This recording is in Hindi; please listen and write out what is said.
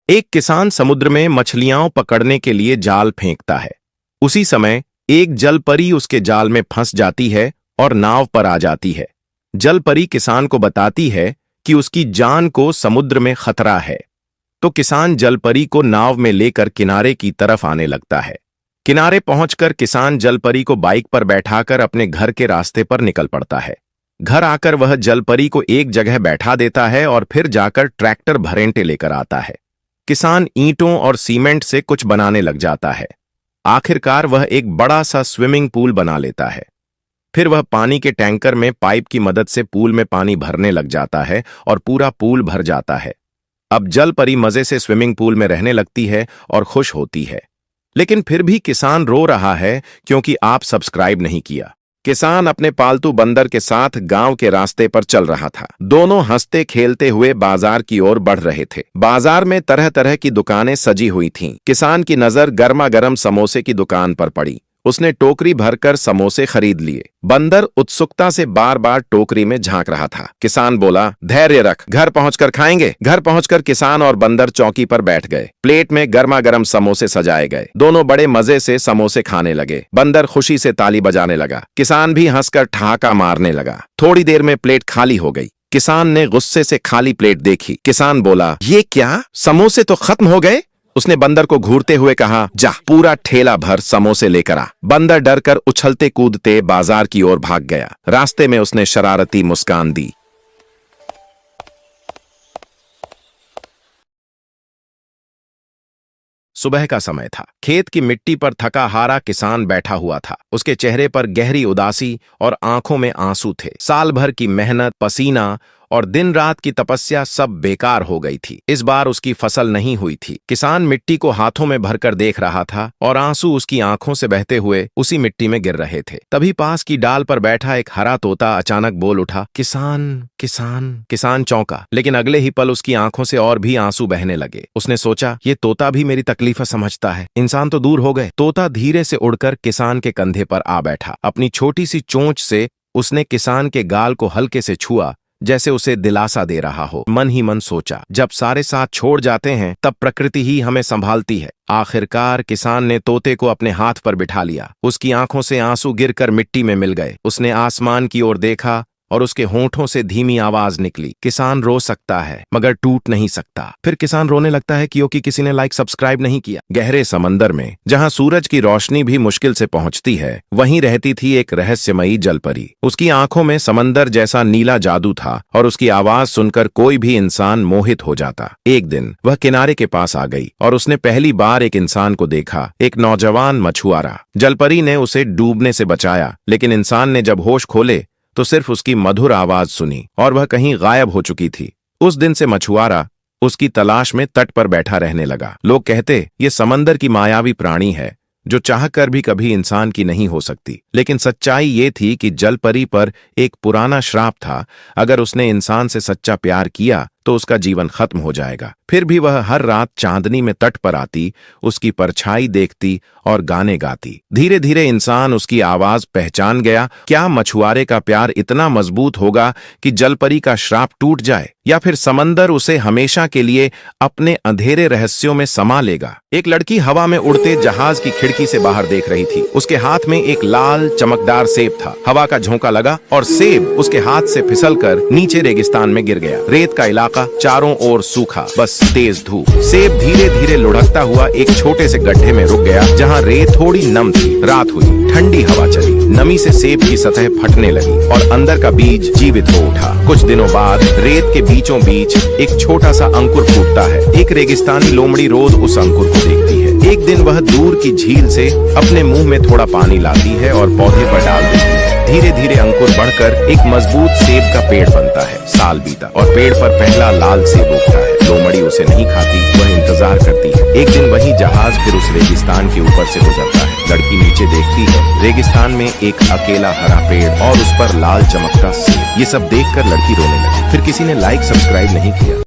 एक किसान समुद्र में मछलियां पकड़ने के लिए जाल फेंकता है। उसी समय एक जलपरी उसके जाल में फंस जाती है और नाव पर आ जाती है। जलपरी किसान को बताती है कि उसकी जान को समुद्र में खतरा है, तो किसान जलपरी को नाव में लेकर किनारे की तरफ आने लगता है। किनारे पहुंचकर किसान जलपरी को बाइक पर बैठाकर अपने घर के रास्ते पर निकल पड़ता है। घर आकर वह जलपरी को एक जगह बैठा देता है और फिर जाकर ट्रैक्टर भरेंटे लेकर आता है। किसान ईंटों और सीमेंट से कुछ बनाने लग जाता है। आखिरकार वह एक बड़ा सा स्विमिंग पूल बना लेता है। फिर वह पानी के टैंकर में पाइप की मदद से पूल में पानी भरने लग जाता है और पूरा पूल भर जाता है। अब जलपरी मजे से स्विमिंग पूल में रहने लगती है और खुश होती है। लेकिन फिर भी किसान रो रहा है क्योंकि आप सब्सक्राइब नहीं किया। किसान अपने पालतू बंदर के साथ गांव के रास्ते पर चल रहा था। दोनों हंसते खेलते हुए बाजार की ओर बढ़ रहे थे। बाजार में तरह तरह की दुकानें सजी हुई थीं। किसान की नजर गर्मा गर्म समोसे की दुकान पर पड़ी। उसने टोकरी भरकर समोसे खरीद लिए। बंदर उत्सुकता से बार बार टोकरी में झांक रहा था। किसान बोला, धैर्य रख, घर पहुंचकर खाएंगे। घर पहुंचकर किसान और बंदर चौकी पर बैठ गए। प्लेट में गर्मा गर्म समोसे सजाए गए। दोनों बड़े मजे से समोसे खाने लगे। बंदर खुशी से ताली बजाने लगा। किसान भी हंसकर ठहाका मारने लगा। थोड़ी देर में प्लेट खाली हो गई। किसान ने गुस्से से खाली प्लेट देखी। किसान बोला, ये क्या, समोसे तो खत्म हो गए। उसने बंदर को घूरते हुए कहा, जा पूरा ठेला भर समोसे लेकर आ। बंदर डरकर उछलते कूदते बाजार की ओर भाग गया। रास्ते में उसने शरारती मुस्कान दी। सुबह का समय था। खेत की मिट्टी पर थका हारा किसान बैठा हुआ था। उसके चेहरे पर गहरी उदासी और आंखों में आंसू थे। साल भर की मेहनत, पसीना और दिन रात की तपस्या सब बेकार हो गई थी। इस बार उसकी फसल नहीं हुई थी। किसान मिट्टी को हाथों में भरकर देख रहा था और आंसू उसकी आंखों से बहते हुए उसी मिट्टी में गिर रहे थे। तभी पास की डाल पर बैठा एक हरा तोता अचानक बोल उठा, किसान किसान। किसान चौंका, लेकिन अगले ही पल उसकी आंखों से और भी आंसू बहने लगे। उसने सोचा, ये तोता भी मेरी तकलीफ समझता है। इंसान तो दूर हो गए। तोता धीरे से उड़कर किसान के कंधे पर आ बैठा। अपनी छोटी सी चोंच से उसने किसान के गाल को हल्के से छुआ, जैसे उसे दिलासा दे रहा हो। मन ही मन सोचा, जब सारे साथ छोड़ जाते हैं तब प्रकृति ही हमें संभालती है। आखिरकार किसान ने तोते को अपने हाथ पर बिठा लिया। उसकी आंखों से आंसू गिरकर मिट्टी में मिल गए। उसने आसमान की ओर देखा और उसके होंठों से धीमी आवाज निकली, किसान रो सकता है मगर टूट नहीं सकता। फिर किसान रोने लगता है क्योंकि किसी ने लाइक सब्सक्राइब नहीं किया। गहरे समंदर में, जहां सूरज की रोशनी भी मुश्किल से पहुंचती है, वहीं रहती थी एक रहस्यमयी जलपरी। उसकी आंखों में समंदर जैसा नीला जादू था और उसकी आवाज सुनकर कोई भी इंसान मोहित हो जाता। एक दिन वह किनारे के पास आ गई और उसने पहली बार एक इंसान को देखा, एक नौजवान मछुआरा। जलपरी ने उसे डूबने से बचाया, लेकिन इंसान ने जब होश खोले तो सिर्फ उसकी मधुर आवाज सुनी और वह कहीं गायब हो चुकी थी। उस दिन से मछुआरा उसकी तलाश में तट पर बैठा रहने लगा। लोग कहते, ये समंदर की मायावी प्राणी है जो चाहकर भी कभी इंसान की नहीं हो सकती। लेकिन सच्चाई ये थी कि जलपरी पर एक पुराना श्राप था। अगर उसने इंसान से सच्चा प्यार किया तो उसका जीवन खत्म हो जाएगा। फिर भी वह हर रात चांदनी में तट पर आती, उसकी परछाई देखती और गाने गाती। धीरे धीरे इंसान उसकी आवाज पहचान गया। क्या मछुआरे का प्यार इतना मजबूत होगा कि जलपरी का श्राप टूट जाए, या फिर समंदर उसे हमेशा के लिए अपने अंधेरे रहस्यों में समा लेगा? एक लड़की हवा में उड़ते जहाज की खिड़की से बाहर देख रही थी। उसके हाथ में एक लाल चमकदार सेब था। हवा का झोंका लगा और सेब उसके हाथ से फिसलकर नीचे रेगिस्तान में गिर गया। रेत का इलाका चारों ओर सूखा, बस तेज धूप। सेब धीरे धीरे लुढ़कता हुआ एक छोटे से गड्ढे में रुक गया, जहां रेत थोड़ी नम थी। रात हुई, ठंडी हवा चली। नमी से सेब की सतह फटने लगी और अंदर का बीज जीवित हो उठा। कुछ दिनों बाद रेत के बीचों बीच एक छोटा सा अंकुर फूटता है। एक रेगिस्तानी लोमड़ी रोज उस अंकुर को देखती है। एक दिन वह दूर की झील से अपने मुंह में थोड़ा पानी लाती है और पौधे पर डाल देती है। धीरे धीरे अंकुर बढ़कर एक मजबूत सेब का पेड़ बनता है। साल बीता और पेड़ पर पहला लाल सेब उगता है। लोमड़ी उसे नहीं खाती, वह इंतजार करती है। एक दिन वही जहाज फिर उस रेगिस्तान के ऊपर से गुजरता है। लड़की नीचे देखती है, रेगिस्तान में एक अकेला हरा पेड़ और उस पर लाल चमकता सेब। ये सब देखकर लड़की रोने लगी। फिर किसी ने लाइक सब्सक्राइब नहीं किया।